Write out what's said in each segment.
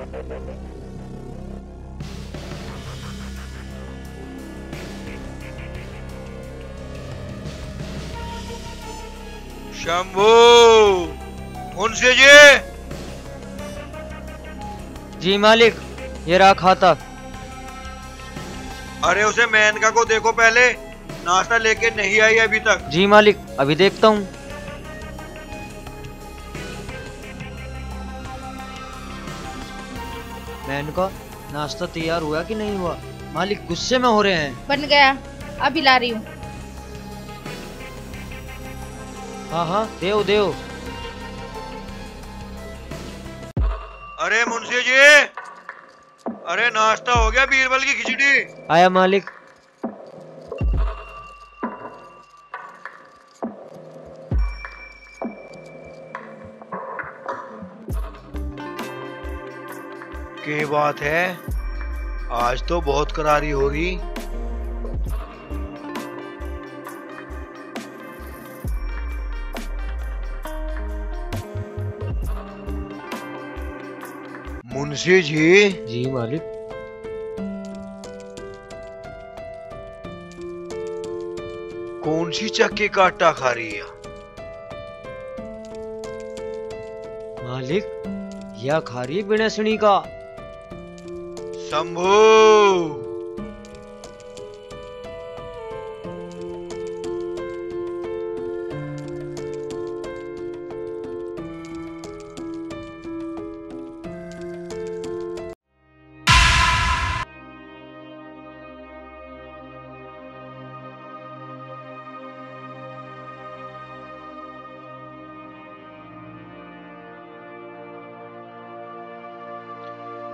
शंभू, मुंशी जी। जी मालिक, ये रहा खाता। अरे उसे मेनका को देखो पहले, नाश्ता लेके नहीं आई अभी तक। जी मालिक, अभी देखता हूँ। मेनका, नाश्ता तैयार हुआ कि नहीं हुआ? मालिक गुस्से में हो रहे हैं। बन गया, अभी ला रही हूँ। हाँ हाँ, देव देव। अरे मुंशी जी, अरे नाश्ता हो गया, बीरबल की खिचड़ी। आया मालिक। क्या बात है, आज तो बहुत करारी होगी। मुंशी जी। जी मालिक। कौन सी चक्की का आटा खा रही है? मालिक, यह खा रही बिनसनी का। शंभू,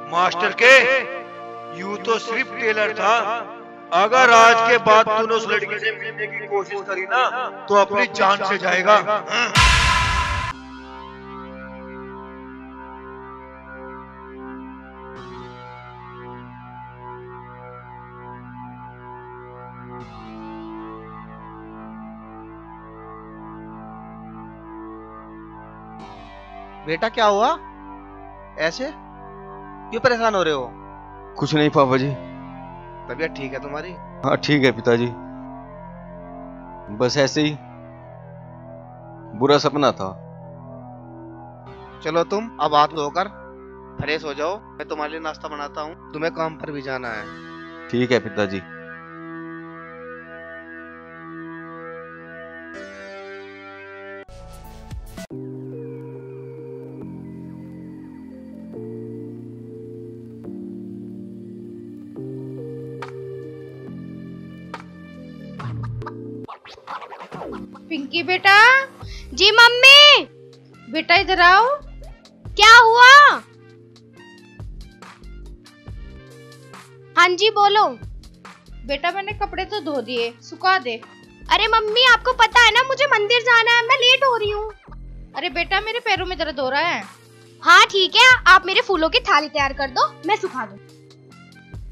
मास्टर के यूं तो सिर्फ टेलर था, अगर आज के बाद तूने उस लड़की से मिलने की कोशिश करी ना तो अपनी जान से जाएगा। बेटा क्या हुआ? ऐसे क्यों परेशान हो रहे हो? कुछ नहीं पापा जी। तबीयत ठीक है तुम्हारी? हाँ ठीक है पिताजी, बस ऐसे ही बुरा सपना था। चलो तुम अब हाथ धोकर फ्रेश हो जाओ, मैं तुम्हारे लिए नाश्ता बनाता हूँ, तुम्हें काम पर भी जाना है। ठीक है पिताजी। पिंकी बेटा। जी मम्मी। बेटा इधर आओ। क्या हुआ? हाँ जी बोलो। बेटा मैंने कपड़े तो धो दिए, सुखा दे। अरे मम्मी आपको पता है ना मुझे मंदिर जाना है, मैं लेट हो रही हूँ। अरे बेटा मेरे पैरों में दर्द हो रहा है। हाँ ठीक है, आप मेरे फूलों की थाली तैयार कर दो, मैं सुखा दूँ।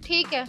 ठीक है।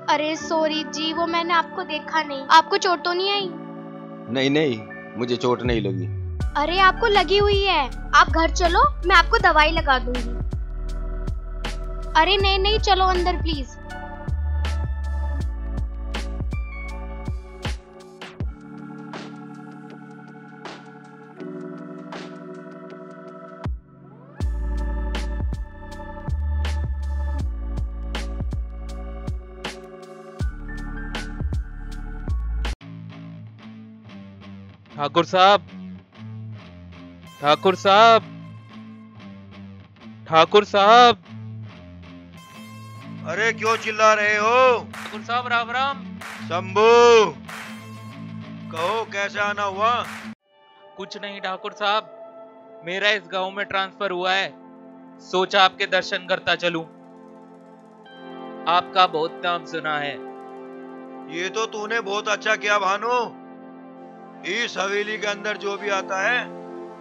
अरे सॉरी जी, वो मैंने आपको देखा नहीं। आपको चोट तो नहीं आई? नहीं नहीं, मुझे चोट नहीं लगी। अरे आपको लगी हुई है, आप घर चलो, मैं आपको दवाई लगा दूंगी। अरे नहीं नहीं, चलो अंदर प्लीज। ठाकुर साहब, ठाकुर साहब, ठाकुर साहब। अरे क्यों चिल्ला रहे हो? ठाकुर साहब राम राम। शंभू, कहो कैसे आना हुआ? कुछ नहीं ठाकुर साहब, मेरा इस गांव में ट्रांसफर हुआ है, सोचा आपके दर्शन करता चलूं। आपका बहुत नाम सुना है। ये तो तूने बहुत अच्छा किया भानु। इस हवेली के अंदर जो भी आता है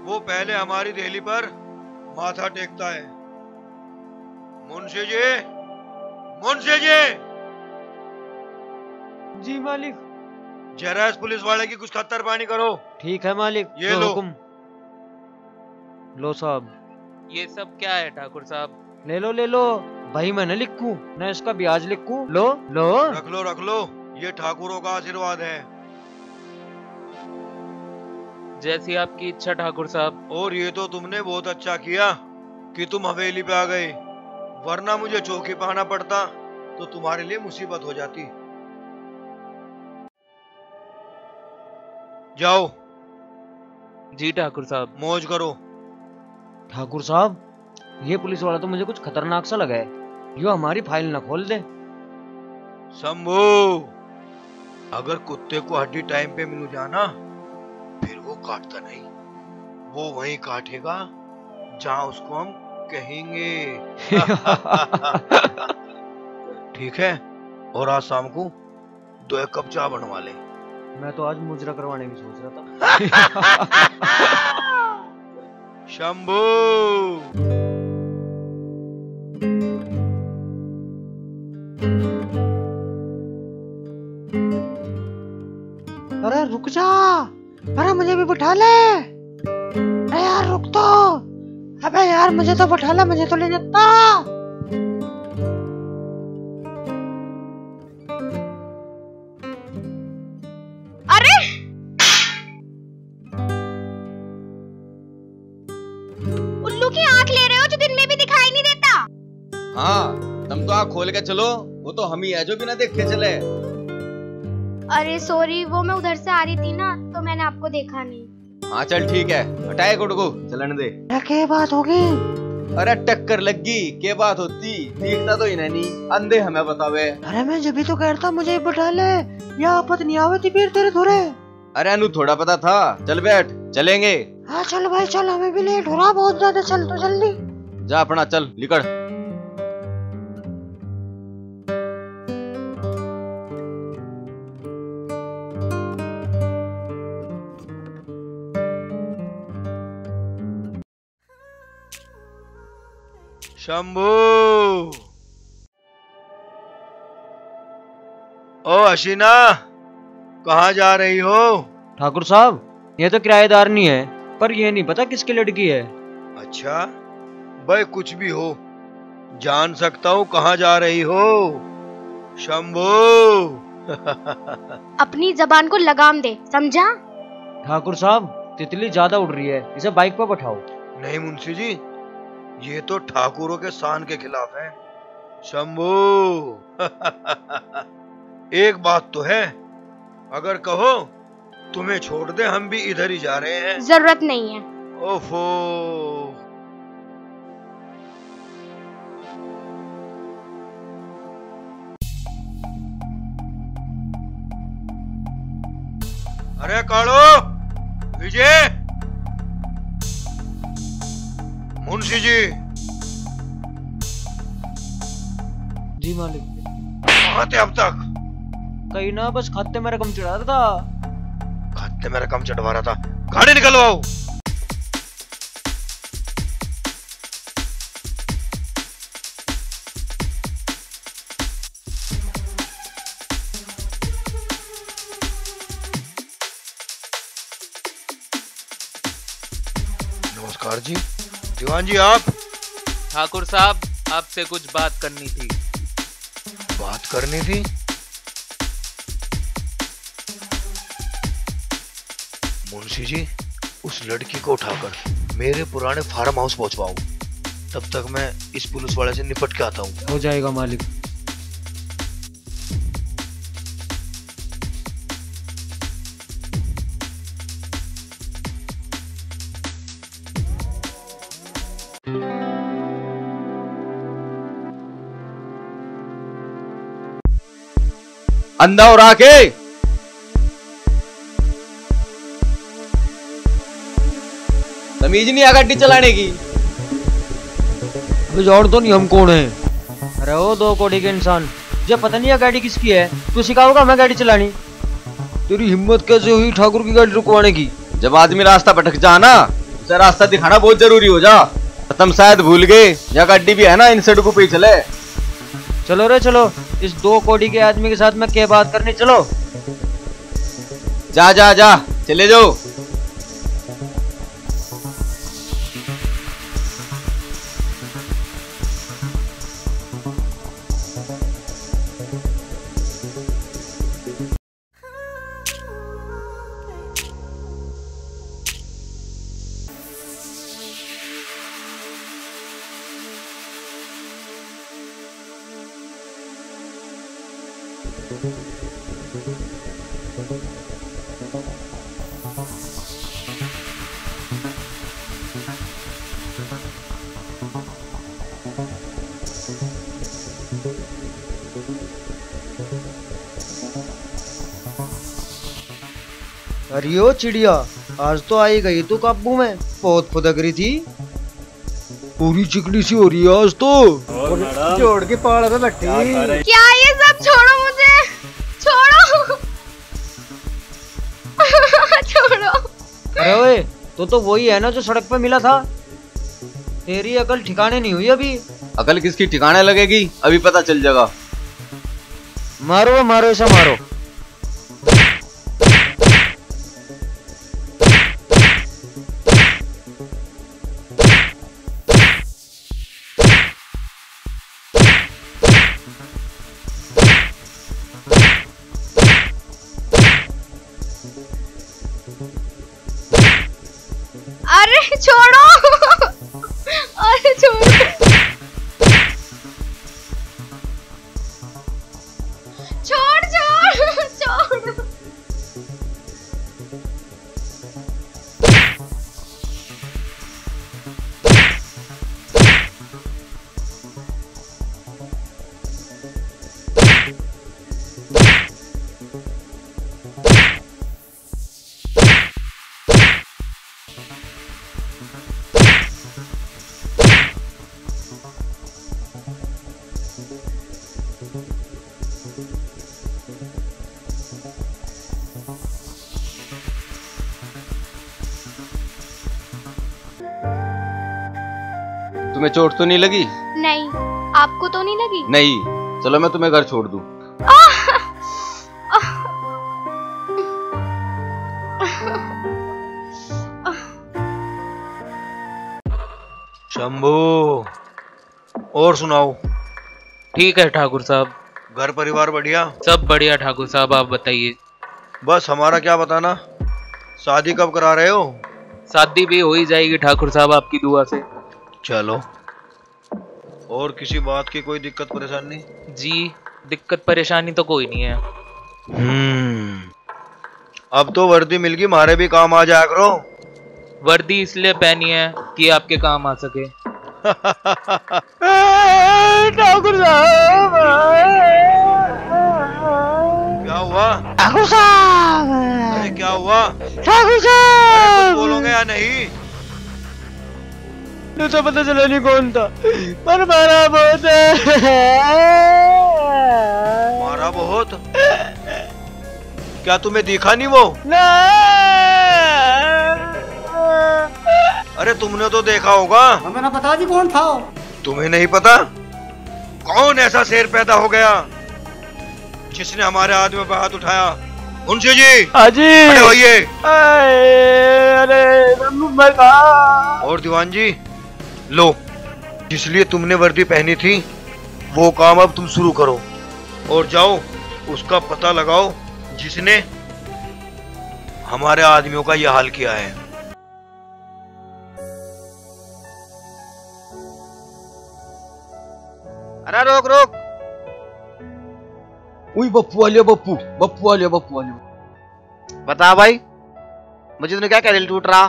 वो पहले हमारी देहली पर माथा टेकता है। मुंशी जी, मुंशी जी, जी मालिक। जरा इस पुलिस वाले की कुछ खत्तर पानी करो। ठीक है मालिक, ये जो लो। हुक्म। लो साहब। ये सब क्या है ठाकुर साहब? ले लो ले लो भाई, मैं न लिखूं न इसका ब्याज लिखूं। लो लो। रख लो रख लो, ये ठाकुरों का आशीर्वाद है। जैसी आपकी इच्छा ठाकुर साहब। और ये तो तुमने बहुत अच्छा किया कि तुम हवेली पे आ गए, वरना मुझे चौकी पे आना पड़ता तो तुम्हारे लिए मुसीबत हो जाती। जाओ, जी ठाकुर साहब। मौज करो। ठाकुर साहब, ये पुलिस वाला तो मुझे कुछ खतरनाक सा लगा है। यो हमारी फाइल न खोल दे। शंभू, अगर कुत्ते को हड्डी टाइम पे मिल जाना फिर वो काटता नहीं, वो वहीं काटेगा जहां उसको हम कहेंगे। ठीक है, और आज शाम को 2 कप चाय बनवा ले। मैं तो आज मुजरा करवाने की सोच रहा था। शंभू, अरे रुक जा, अरे मुझे भी बिठा ले। अरे यार रुक तो, अबे यार मुझे तो बिठा ले, मुझे तो ले जाता। अरे उल्लू की आंख ले रहे हो जो दिन में भी दिखाई नहीं देता। हाँ, तुम तो आँख खोल के चलो, वो तो हम ही है जो बिना देखे चले। अरे सॉरी, वो मैं उधर से आ रही थी ना, तो मैंने आपको देखा नहीं। हाँ चल ठीक है, हटाए गुड़ को, चलन दे। क्या बात होगी? अरे टक्कर लगी, क्या बात होती? दिखता तो ही नहीं, अंधे हमें बतावे। अरे मैं जब भी तो कह रहा था मुझे बिठा ले, या आपत नहीं आवे थी फिर तेरे थोड़े। अरे अनु थोड़ा पता था, चल बैठ, चलेंगे। हाँ चल भाई चल, हमें भी लेट हो रहा बहुत ज्यादा, चल तो जल्दी। जा अपना चल, निकल। शंभू, ओ हसीना, कहाँ जा रही हो? ठाकुर साहब, ये तो किराएदार नहीं है, पर ये नहीं पता किसकी लड़की है। अच्छा, भाई कुछ भी हो, जान सकता हूँ कहाँ जा रही हो? शंभू। अपनी जबान को लगाम दे, समझा? ठाकुर साहब, तितली ज्यादा उड़ रही है, इसे बाइक पर बैठाओ। नहीं मुंशी जी, ये तो ठाकुरों के शान के खिलाफ है। शंभू। एक बात तो है, अगर कहो तुम्हें छोड़ दे, हम भी इधर ही जा रहे हैं। जरूरत नहीं है। ओफो। अरे कालो, विजय, मुंशी जी। जी मालिक। कहाँ थे अब तक? कहीं ना, बस खाते में रकम चढ़ा रहा था। खाते में रकम चढ़वा रहा था। गाड़ी निकलवाओ। नमस्कार जी। दीवान जी आप? ठाकुर साहब, आपसे कुछ बात करनी थी। बात करनी थी? मुंशी जी, उस लड़की को उठाकर मेरे पुराने फार्म हाउस पहुंचवाओ, तब तक मैं इस पुलिस वाले से निपट के आता हूँ। हो जाएगा मालिक। अंधा और आके तमीज नहीं है गाड़ी चलाने की। अभी जान तो नहीं हम कौन है। अरे ओ 2 कौड़ी के इंसान, जब पता नहीं है गाड़ी किसकी है, तू सिखाओगा मैं गाड़ी चलानी? तेरी हिम्मत कैसे हुई ठाकुर की गाड़ी रुकवाने की? जब आदमी रास्ता भटक जा ना, उसे रास्ता दिखाना बहुत जरूरी हो जा। तुम शायद भूल गए या गाड़ी भी है ना इन सड़कों पे ही चले। चलो रे चलो, इस 2 कौड़ी के आदमी के साथ मैं क्या बात करनी, चलो। जा जा जा चले जाओ। अरे ओ चिड़िया, आज तो आई गई तू काबू में, बहुत फुदक रही थी, पूरी चिकनी सी हो रही है आज तो। जोड़ के पाड़ में बैठी। क्या ये सब, छोड़ो मुझे, छोड़ो छोड़ो। अरे ओए, तो वही है ना जो सड़क पे मिला था? तेरी अकल ठिकाने नहीं हुई अभी। अकल किसकी ठिकाने लगेगी, अभी पता चल जाएगा। मारो मारो, ऐसा मारो। अरे छोड़ो अरे छोड़ो, छोड़ छोड़ छोड़। तुम्हें चोट तो नहीं लगी? नहीं, आपको तो नहीं लगी? नहीं, चलो मैं तुम्हें घर छोड़ दूं। शंभू, और सुनाओ। ठीक है ठाकुर साहब। घर परिवार बढ़िया? सब बढ़िया ठाकुर साहब, आप बताइए। बस हमारा क्या बताना। शादी कब करा रहे हो? शादी भी हो ही जाएगी ठाकुर साहब, आपकी दुआ से। चलो। और किसी बात की कोई दिक्कत परेशानी? जी, दिक्कत परेशानी तो कोई नहीं है। अब तो वर्दी मिल गई, हमारे भी काम आ जाया करो। वर्दी इसलिए पहनी है कि आपके काम आ सके। ठाकुर साहब, क्या हुआ? ठाकुर साहब, अरे क्या हुआ? ठाकुर अरे साहब, कुछ बोलोगे या नहीं? तो पता चला नहीं कौन था, पर मारा बहुत है। मारा बहुत? क्या तुम्हें दिखा नहीं वो? अरे तुमने तो देखा होगा। हमें ना पता जी कौन था। तुम्हें नहीं पता? कौन ऐसा शेर पैदा हो गया जिसने हमारे आदमी पर हाथ उठाया? मुंशी जी, हाजी, खड़े होइए। अरे और दीवान जी, लो, जिसलिए तुमने वर्दी पहनी थी वो काम अब तुम शुरू करो और जाओ उसका पता लगाओ जिसने हमारे आदमियों का यह हाल किया है। अरे रोक रोक। उई बप्पू वाले, बप्पू बप्पू वाले, बप्पू वाले। बता भाई, मुझे तुमने क्या कह दिल टूट रहा?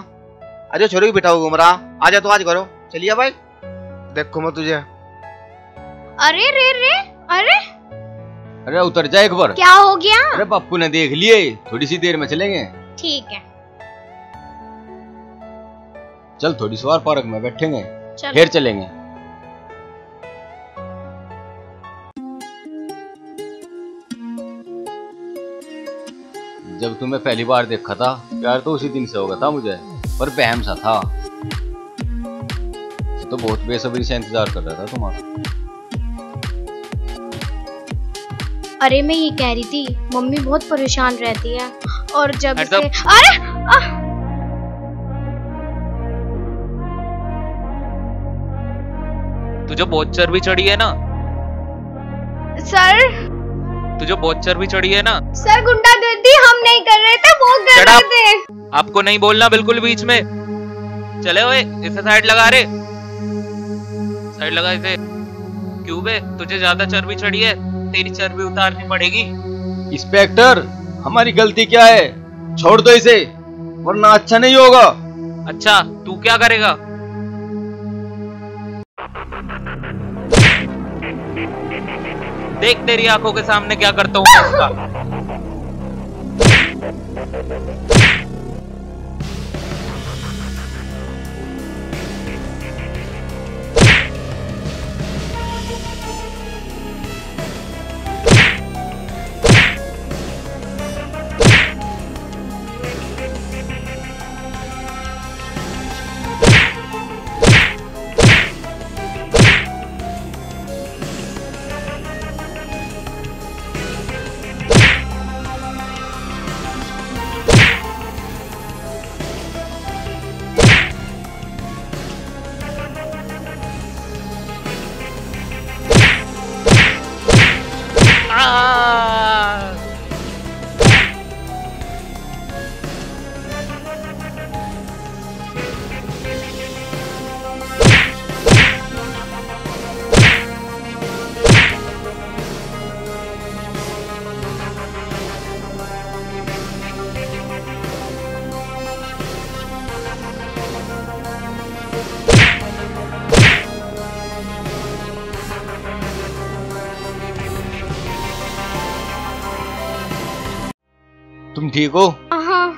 अरे छोरे की बिठाओ घूम रहा। आजा तो आज करो। चलिए भाई, देखो मैं तुझे। अरे रे रे, अरे अरे उतर जा एक बार। क्या हो गया? अरे पप्पू ने देख लिए, थोड़ी सी देर में चलेंगे। ठीक है चल थोड़ी सी और पार्क में बैठेंगे, चलो। फिर चलेंगे। जब तुम्हें पहली बार देखा था, प्यार तो उसी दिन से हो गया था मुझे, पर वहम सा था। तो बहुत बेसब्री से इंतजार कर रहा था तुम्हारा। अरे मैं ये कह रही थी, मम्मी बहुत परेशान रहती है और जब हट से जाओ। अरे तुझे बहुत चर्बी चढ़ी है ना, सर तुझे बहुत चर्बी चढ़ी है ना। सर गुंडागर्दी हम नहीं कर रहे थे, वो कर Shut रहे up! थे। आपको नहीं बोलना बिल्कुल बीच में। चले ओए, इसे साइड लगा रे, साइड लगा इसे। क्यों बे, तुझे ज्यादा चर्बी चढ़ी है, तेरी चर्बी उतारनी पड़ेगी। इंस्पेक्टर, हमारी गलती क्या है? छोड़ दो इसे, वरना अच्छा नहीं होगा। अच्छा, तू क्या करेगा? देख तेरी आंखों के सामने क्या करता हूँ मैं उसका। तुम ठीक हो? हाँ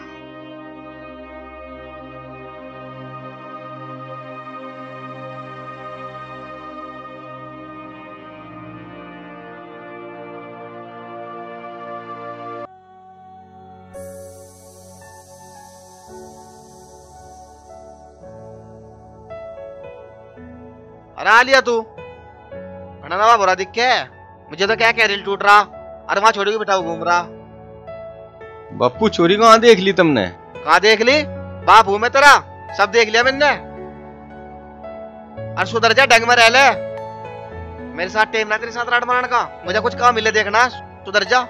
अरे आ लिया तू? नवा बुरा दिख के मुझे तो क्या कह रिल टूट रहा। अरे वहां छोड़ी बिठाओ घूम रहा। बापू चोरी कहाँ देख ली तुमने? कहाँ देख ली? बाप हूं मैं तेरा, सब देख लिया मैंने। अरे सुधर जा, ढंग में रह ले। मेरे साथ टेम ना तेरे साथ राट मारने का। मुझे कुछ काम मिले देखना, सुधर जा।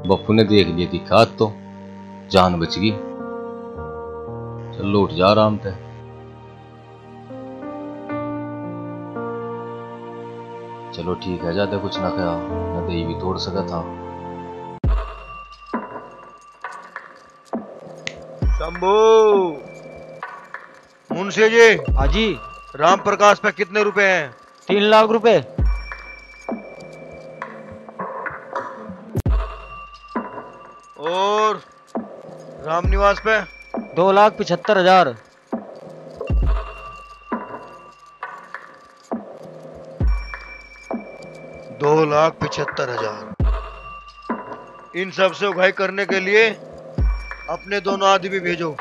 बापू ने देख लिया थी खाद तो जान बच गई। चलो उठ जा आराम से। चलो ठीक है, ज्यादा कुछ ना खाया, न दही भी तोड़ सका था। शंभू, मुंशी जी, हाँ जी। राम प्रकाश पे कितने रुपए हैं? 3 लाख रुपए। और रामनिवास पे? 2,75,000। 2,75,000। इन सब से उगाई करने के लिए अपने दोनों आदमी भेजो,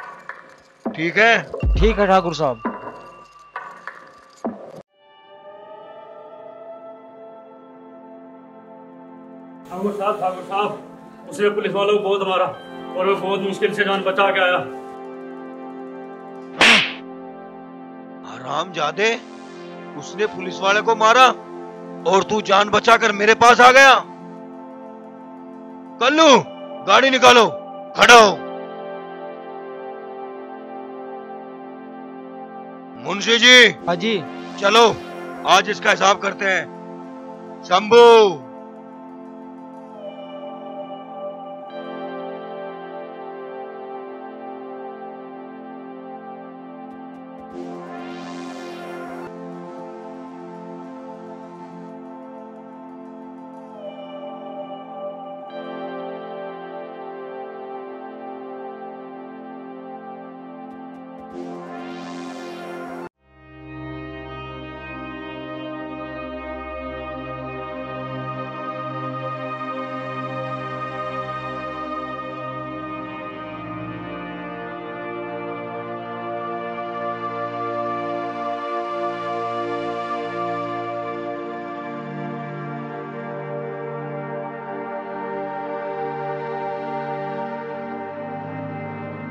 ठीक है? ठीक है ठाकुर साहब। ठाकुर साहब, उसने पुलिस वालों को बहुत मारा और वो बहुत मुश्किल से जान बचा के आया। हरामजादे, उसने पुलिस वाले को मारा और तू जान बचाकर मेरे पास आ गया? कल्लू, गाड़ी निकालो, खड़ा हो। मुंशी जी। हाँ जी। चलो आज इसका हिसाब करते हैं। शंभू,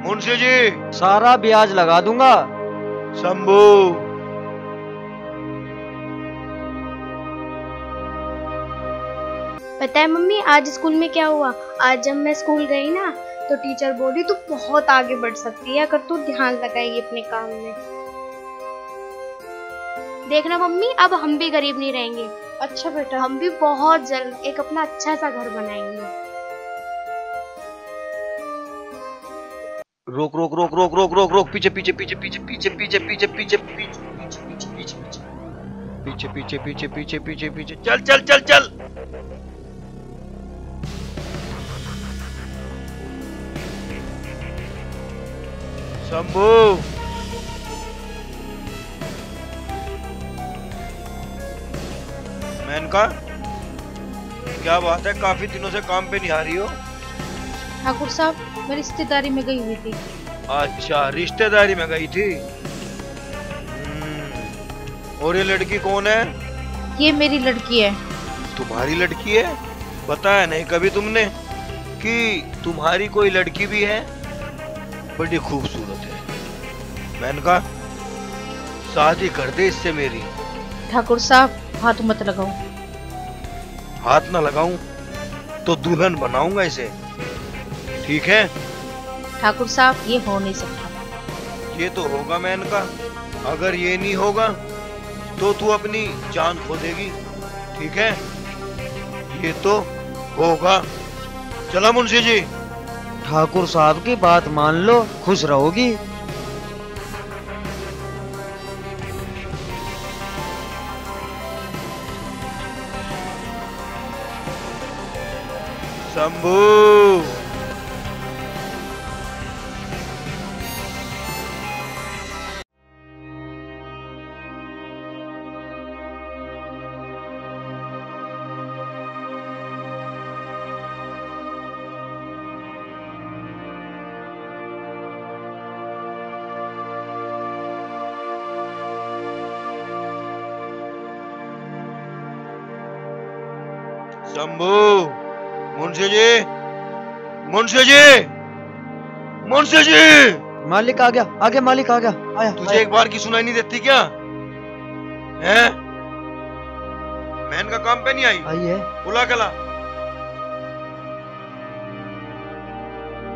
मुंशी जी। सारा ब्याज लगा दूंगा। शंभू। पता है मम्मी आज स्कूल में क्या हुआ? आज जब मैं स्कूल गई ना तो टीचर बोली तू बहुत आगे बढ़ सकती है अगर तू ध्यान लगाएगी अपने काम में। देखना मम्मी अब हम भी गरीब नहीं रहेंगे। अच्छा बेटा। हम भी बहुत जल्द एक अपना अच्छा सा घर बनाएंगे। रोक रोक रोक रोक रोक रोक रोक, पीछे पीछे पीछे पीछे पीछे पीछे पीछे पीछे पीछे पीछे पीछे पीछे पीछे पीछे पीछे पीछे पीछे, चल चल चल चल। शंभू। मेनका, क्या बात है, काफी दिनों से काम पे नहीं आ रही हो? ठाकुर साहब मैं रिश्तेदारी में गई हुई थी। अच्छा, रिश्तेदारी में गई थी। और ये लड़की कौन है? ये मेरी लड़की है। तुम्हारी लड़की है? बताया नहीं कभी तुमने कि तुम्हारी कोई लड़की भी है? बड़ी खूबसूरत है। मेनका, शादी कर दे इससे मेरी। ठाकुर साहब हाथ मत लगाओ। हाथ ना लगाऊं तो दुल्हन बनाऊंगा इसे, ठीक है? ठाकुर साहब ये हो नहीं सकता। ये तो होगा मेनका, अगर ये नहीं होगा तो तू अपनी जान खो देगी, ठीक है? ये तो होगा। चला मुंशी जी। ठाकुर साहब की बात मान लो, खुश रहोगी। शंभू। शंभू। मुंशी जी, मुंशी जी, मुंशी जी। मालिक आ गया मालिक आ गया। आया तुझे एक बार की सुनाई नहीं देती क्या? हैं? मैन का काम पे नहीं आई? आई है। बुला के ला।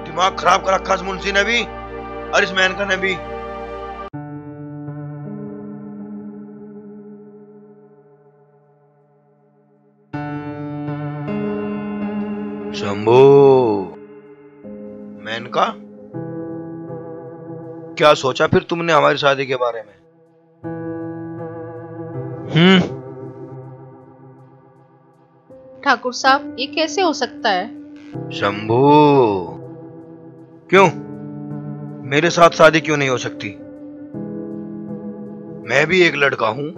दिमाग खराब कर रखा इस मुंशी ने भी और इस मैन का ने भी। शंभू। मेनका, क्या सोचा फिर तुमने हमारी शादी के बारे में? ठाकुर साहब ये कैसे हो सकता है? शंभू, क्यों? मेरे साथ शादी क्यों नहीं हो सकती? मैं भी एक लड़का हूं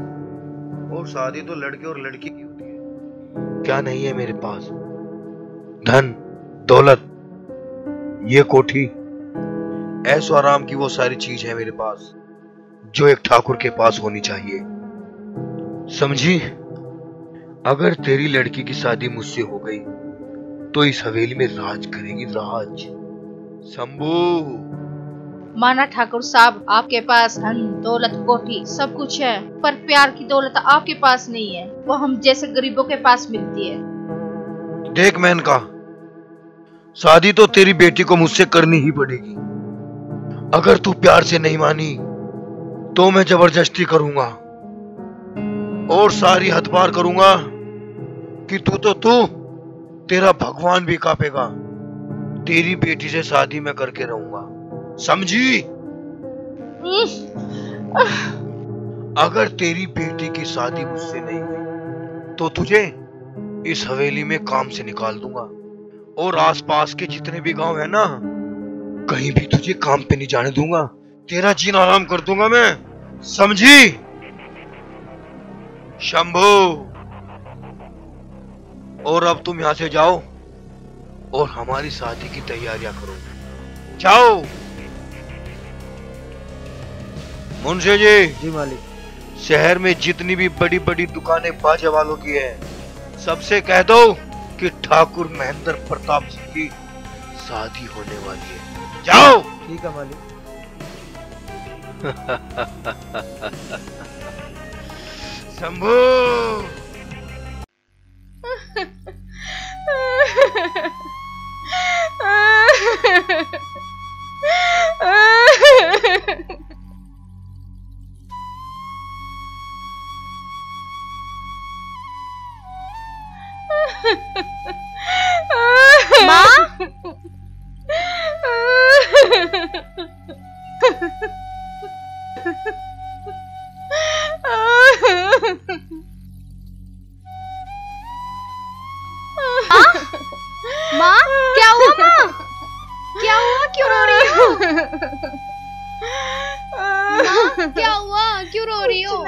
और शादी तो लड़के और लड़की की होती है। क्या नहीं है मेरे पास? धन, दौलत, ये कोठी, ऐशो आराम की वो सारी चीज है मेरे पास जो एक ठाकुर के पास होनी चाहिए, समझी? अगर तेरी लड़की की शादी मुझसे हो गई तो इस हवेली में राज करेगी, राज। शंभू। माना ठाकुर साहब आपके पास धन दौलत कोठी सब कुछ है, पर प्यार की दौलत आपके पास नहीं है, वो हम जैसे गरीबों के पास मिलती है। देख मेनका, शादी तो तेरी बेटी को मुझसे करनी ही पड़ेगी। अगर तू प्यार से नहीं मानी तो मैं जबरदस्ती करूंगा और सारी हद पार करूंगा कि तू तेरा भगवान भी कांपेगा। तेरी बेटी से शादी मैं करके रहूंगा, समझी? अगर तेरी बेटी की शादी मुझसे नहीं हुई तो तुझे इस हवेली में काम से निकाल दूंगा और आसपास के जितने भी गांव है ना, कहीं भी तुझे काम पे नहीं जाने दूंगा। तेरा जीना आराम कर दूंगा मैं, समझी? शंभू। और अब तुम यहां से जाओ और हमारी शादी की तैयारियां करो, जाओ। मुंशी जी। जी मालिक। शहर में जितनी भी बड़ी बड़ी दुकानें बाजे वालों की है, सबसे कह दो कि ठाकुर महेंद्र प्रताप सिंह की शादी होने वाली है। जाओ। ठीक है मालिक। शंभू। माँ, क्या हुआ माँ? क्या हुआ? क्यों रो रही हो? माँ, क्या हुआ? क्यों रो रही हो?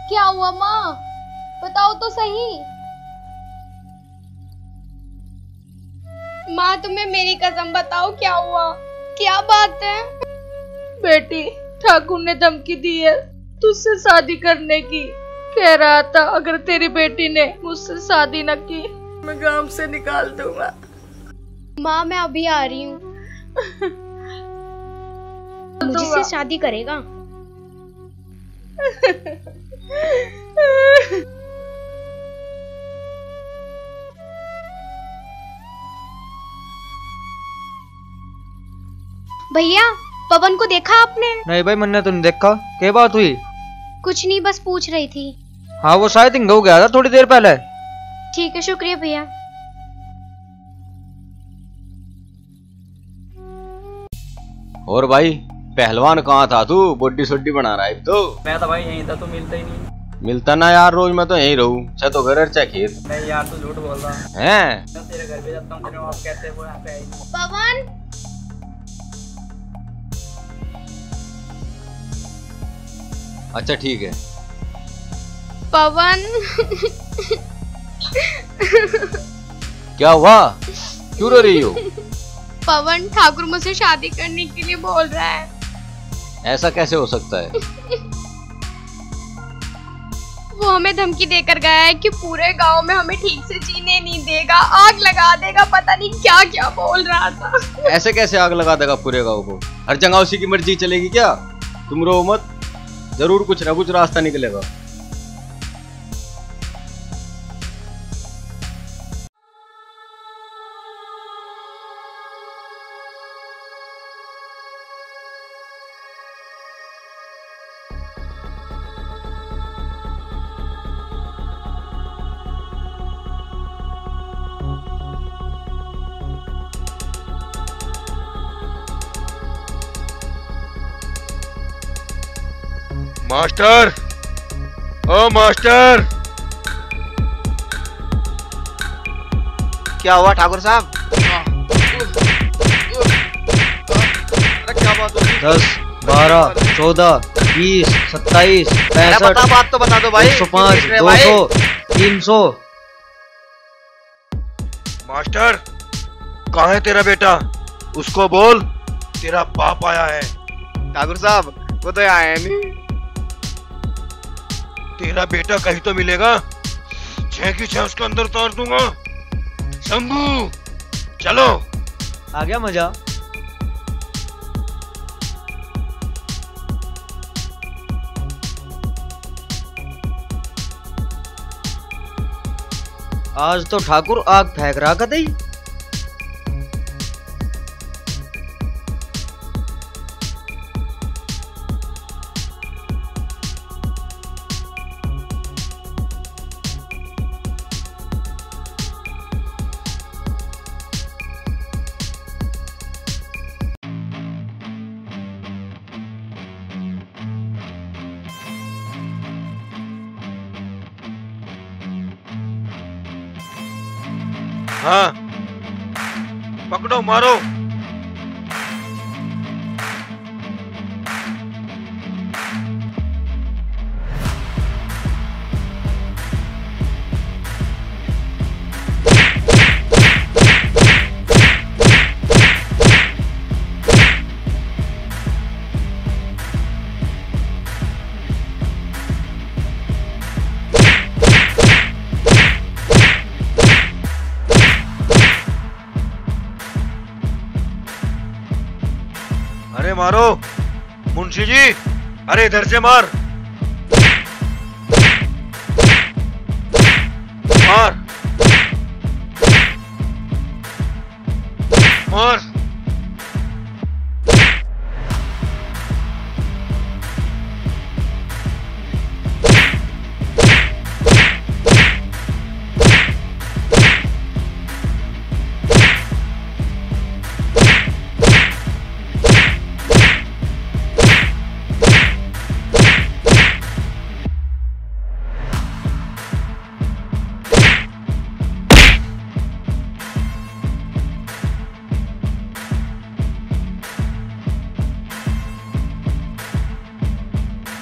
क्या हुआ माँ? बताओ तो सही। माँ, तुम्हें मेरी कसम बताओ, क्या हुआ? क्या बात है? बेटी, ठाकुर ने धमकी दी है तुझसे शादी करने की। कह रहा था अगर तेरी बेटी ने मुझसे शादी न की मैं गांव से निकाल दूंगा। माँ, मैं अभी आ रही हूँ। मुझसे शादी करेगा? भैया, पवन को देखा आपने? नहीं भाई, मैंने तो नहीं देखा। क्या बात हुई? कुछ नहीं, बस पूछ रही थी। हाँ, वो शायद इंगो गया था थोड़ी देर पहले। ठीक है, शुक्रिया भैया। और भाई, पहलवान कहाँ था तू? बॉडी सोडी बना रहा है तो। मैं तो भाई यहीं था, तो मिलता ही नहीं। मिलता ना यार, रोज मैं तो यहीं रहूं। चाहे तो घर चाहे खेत। नहीं यार, तू झूठ बोल रहा है। मैं तेरे घर पे जाता हूँ, तेरे बाप कहते हैं वो यहाँ पे आई नहीं। पवन, अच्छा ठीक है। पवन। क्या हुआ? क्यों रो रही हो? पवन, ठाकुर मुझसे शादी करने के लिए बोल रहा है। ऐसा कैसे हो सकता है? वो हमें धमकी देकर गया है कि पूरे गांव में हमें ठीक से जीने नहीं देगा, आग लगा देगा, पता नहीं क्या क्या बोल रहा था। ऐसे कैसे आग लगा देगा पूरे गांव को? हर जगह उसी की मर्जी चलेगी क्या? तुम रो मत, जरूर कुछ ना कुछ रास्ता निकलेगा। मास्टर, ओ मास्टर। क्या हुआ ठाकुर साहब? क्या बात हो? 10, 12, 14, 20, 27, 65, बता, बात तो बता दो भाई। 105, 200, 300। मास्टर, कहाँ है तेरा बेटा? उसको बोल तेरा बाप आया है। ठाकुर साहब, वो तो आया नहीं। तेरा बेटा कहीं तो मिलेगा। 6 की 6 उसके अंदर उतार दूंगा। शंभू, चलो। आ गया मजा। आज तो ठाकुर आग फेंक रहा कतई। हाँ, पकड़ो, मारो। अरे मारो मुंशी जी, अरे इधर से मार मार मार।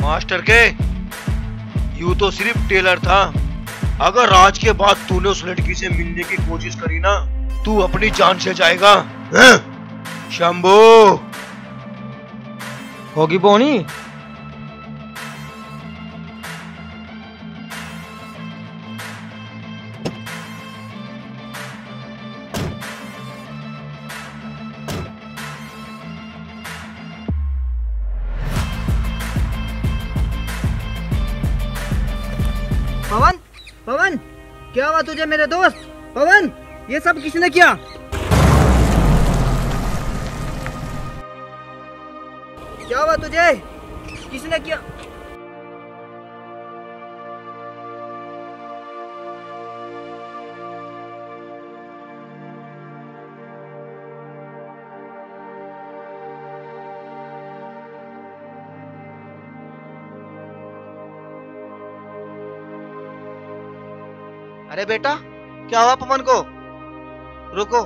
मास्टर के यूं तो सिर्फ टेलर था, अगर आज के बाद तूने उस लड़की से मिलने की कोशिश करी ना, तू अपनी जान से जाएगा। शंभू होगी बोनी। पवन, पवन, क्या हुआ तुझे मेरे दोस्त? पवन, ये सब किसने किया? क्या हुआ तुझे? किसने किया? अरे बेटा, क्या हुआ पवन को? रुको।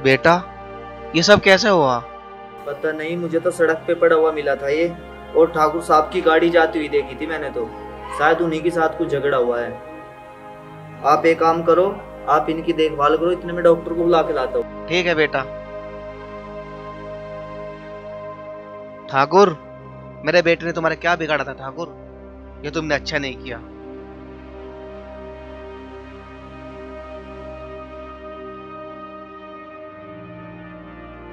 बेटा, ये सब कैसे हुआ? पता नहीं, मुझे तो सड़क पे पड़ा हुआ मिला था ये, और ठाकुर साहब की गाड़ी जाती हुई देखी थी मैंने, तो शायद उन्हीं के साथ कुछ झगड़ा हुआ है। आप एक काम करो, आप इनकी देखभाल करो, इतने में डॉक्टर को बुला के लाता हूँ। ठीक है बेटा। ठाकुर, मेरे बेटे ने तुम्हारे क्या बिगाड़ा था ठाकुर? ये तुमने अच्छा नहीं किया।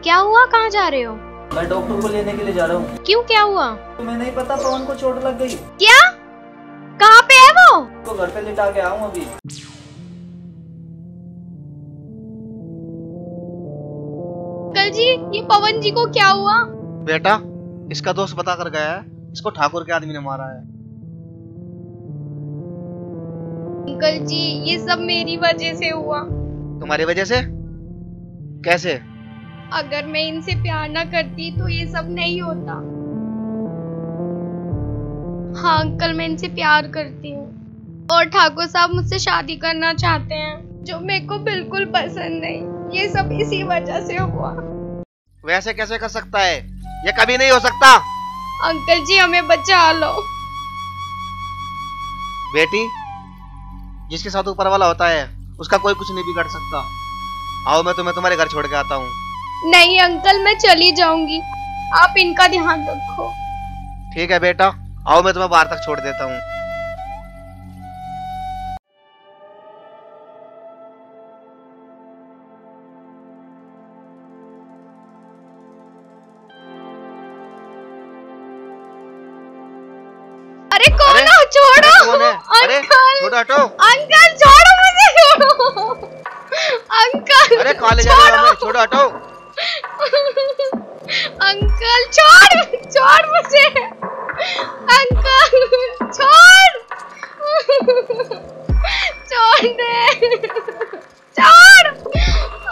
क्या हुआ? कहाँ जा रहे हो? मैं डॉक्टर को लेने के लिए जा रहा हूँ। क्यों, क्या हुआ? तुम्हें नहीं पता, पवन को चोट लग गई। क्या? कहाँ पे है वो? तो घर पे लिटा के आऊँ अभी। अंकल जी, ये पवन जी को क्या हुआ? बेटा, इसका दोस्त बता कर गया है, इसको ठाकुर के आदमी ने मारा है। अंकल जी, ये सब मेरी वजह से हुआ। तुम्हारी वजह से? कैसे? अगर मैं इनसे प्यार ना करती तो ये सब नहीं होता। हाँ अंकल, मैं इनसे प्यार करती हूँ, और ठाकुर साहब मुझसे शादी करना चाहते हैं, जो मेरे को बिल्कुल पसंद नहीं। ये सब इसी वजह से हुआ। वैसे कैसे कर सकता है? ये कभी नहीं हो सकता। अंकल जी, हमें बचा लो। बेटी, जिसके साथ ऊपर वाला होता है उसका कोई कुछ नहीं बिगाड़ सकता। आओ, मैं तुम्हें तुम्हारे घर छोड़ के आता हूँ। नहीं अंकल, मैं चली जाऊंगी, आप इनका ध्यान रखो। ठीक है बेटा, आओ मैं तुम्हें बाहर तक छोड़ देता हूँ। अरे कौन हो? छोड़ो। कौन है? अरे छोड़ो, हटो। अंकल छोड़ो मुझे, छोड़ो। अंकल, अरे कॉलेज जा रहा हूं मैं, छोड़ो, हटो। अंकल छोड़ मुझे। अंकल छोड़ दे, छोड़।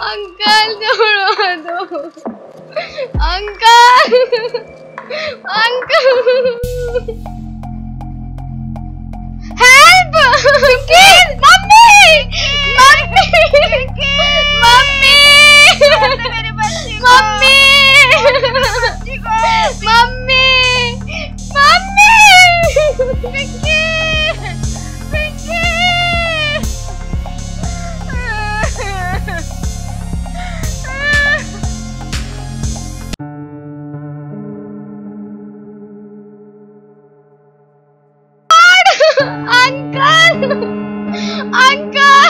अंकल छोड़ो दो। Uncle, help! मम्मी! अंकल!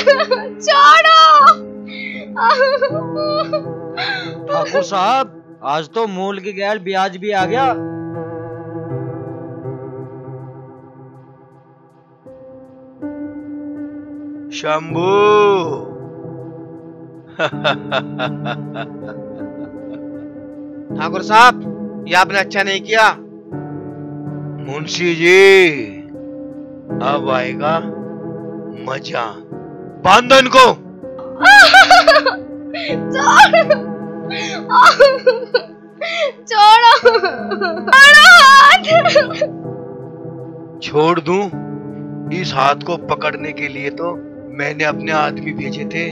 छोड़ो। ठाकुर साहब, आज तो मूल की गैर ब्याज भी आ गया। शंभू। ठाकुर साहब, ये आपने अच्छा नहीं किया। मुंशी जी, अब आएगा मजा। बांधो इनको। छोड़ दूं? इस हाथ को पकड़ने के लिए तो मैंने अपने आदमी भेजे थे।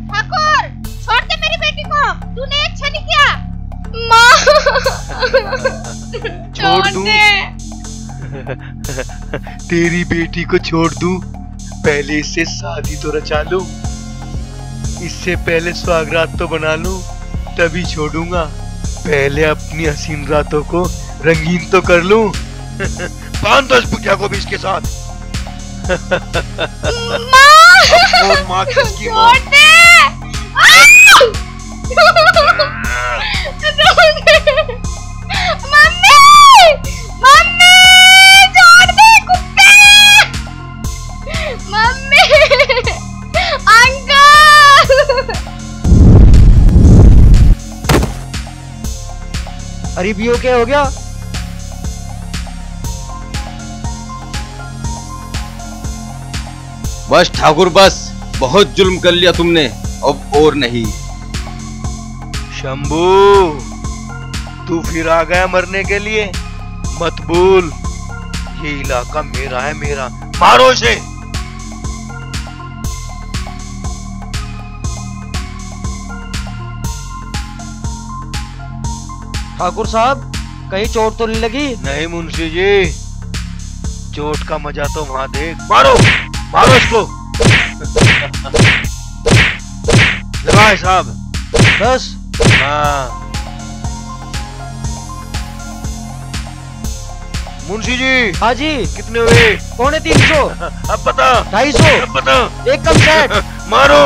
ठाकुर, छोड़ दे मेरी बेटी को, तूने अच्छा नहीं किया। माँ, छोड़ दूं? तेरी बेटी को छोड़ दूं? पहले इससे शादी तो रचा लूं, इससे पहले सुहागरात तो बना लूं, तभी छोड़ूंगा। पहले अपनी हसीन रातों को रंगीन तो कर लूं। बांध दो इस बुढ़िया को भी इसके साथ। माँ, माँ किसकी माँ? मम्मी, मम्मी, छोड़ दे कुत्ते। Mummy, uncle. अरे बियो क्या हो गया? बस ठाकुर बस, बहुत जुल्म कर लिया तुमने, अब और नहीं। शंभू, तू फिर आ गया मरने के लिए? मत भूल, ये इलाका मेरा है, मेरा। मारो इसे। ठाकुर साहब, कहीं चोट तो नहीं लगी? नहीं मुंशी जी, चोट का मजा तो वहां देख। मारो, मारो इसको। लगाए साहब। बस। हाँ। मुंशी जी। हाँ जी। कितने हुए? 350। अब बता। 250। अब बता। एक कम सेट। मारो।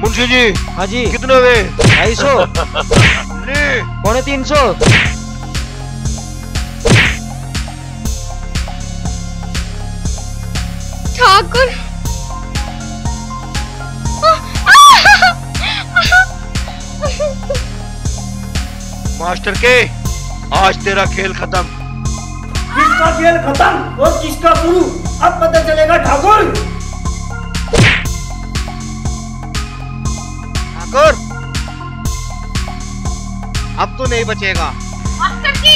मुंशी जी। हाँ जी। कितने हुए? 250। ले। 350। ठाकुर, मास्टर के, आज तेरा खेल खत्म। किसका खेल खत्म और किसका शुरू, अब पता चलेगा ठाकुर। ठाकुर, अब तो नहीं बचेगा। मास्टर जी,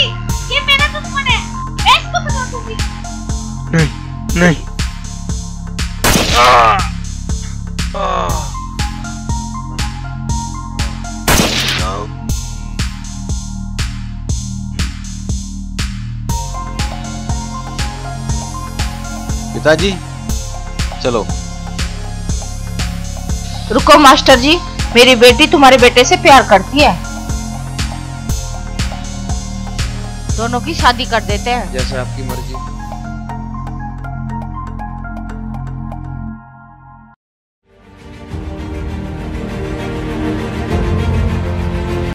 ये मेरा दुश्मन है, मैं इसको बता दूंगी। नहीं, नहीं। पिताजी, चलो। रुको मास्टर जी, मेरी बेटी तुम्हारे बेटे से प्यार करती है, दोनों की शादी कर देते हैं। जैसे आपकी मर्जी।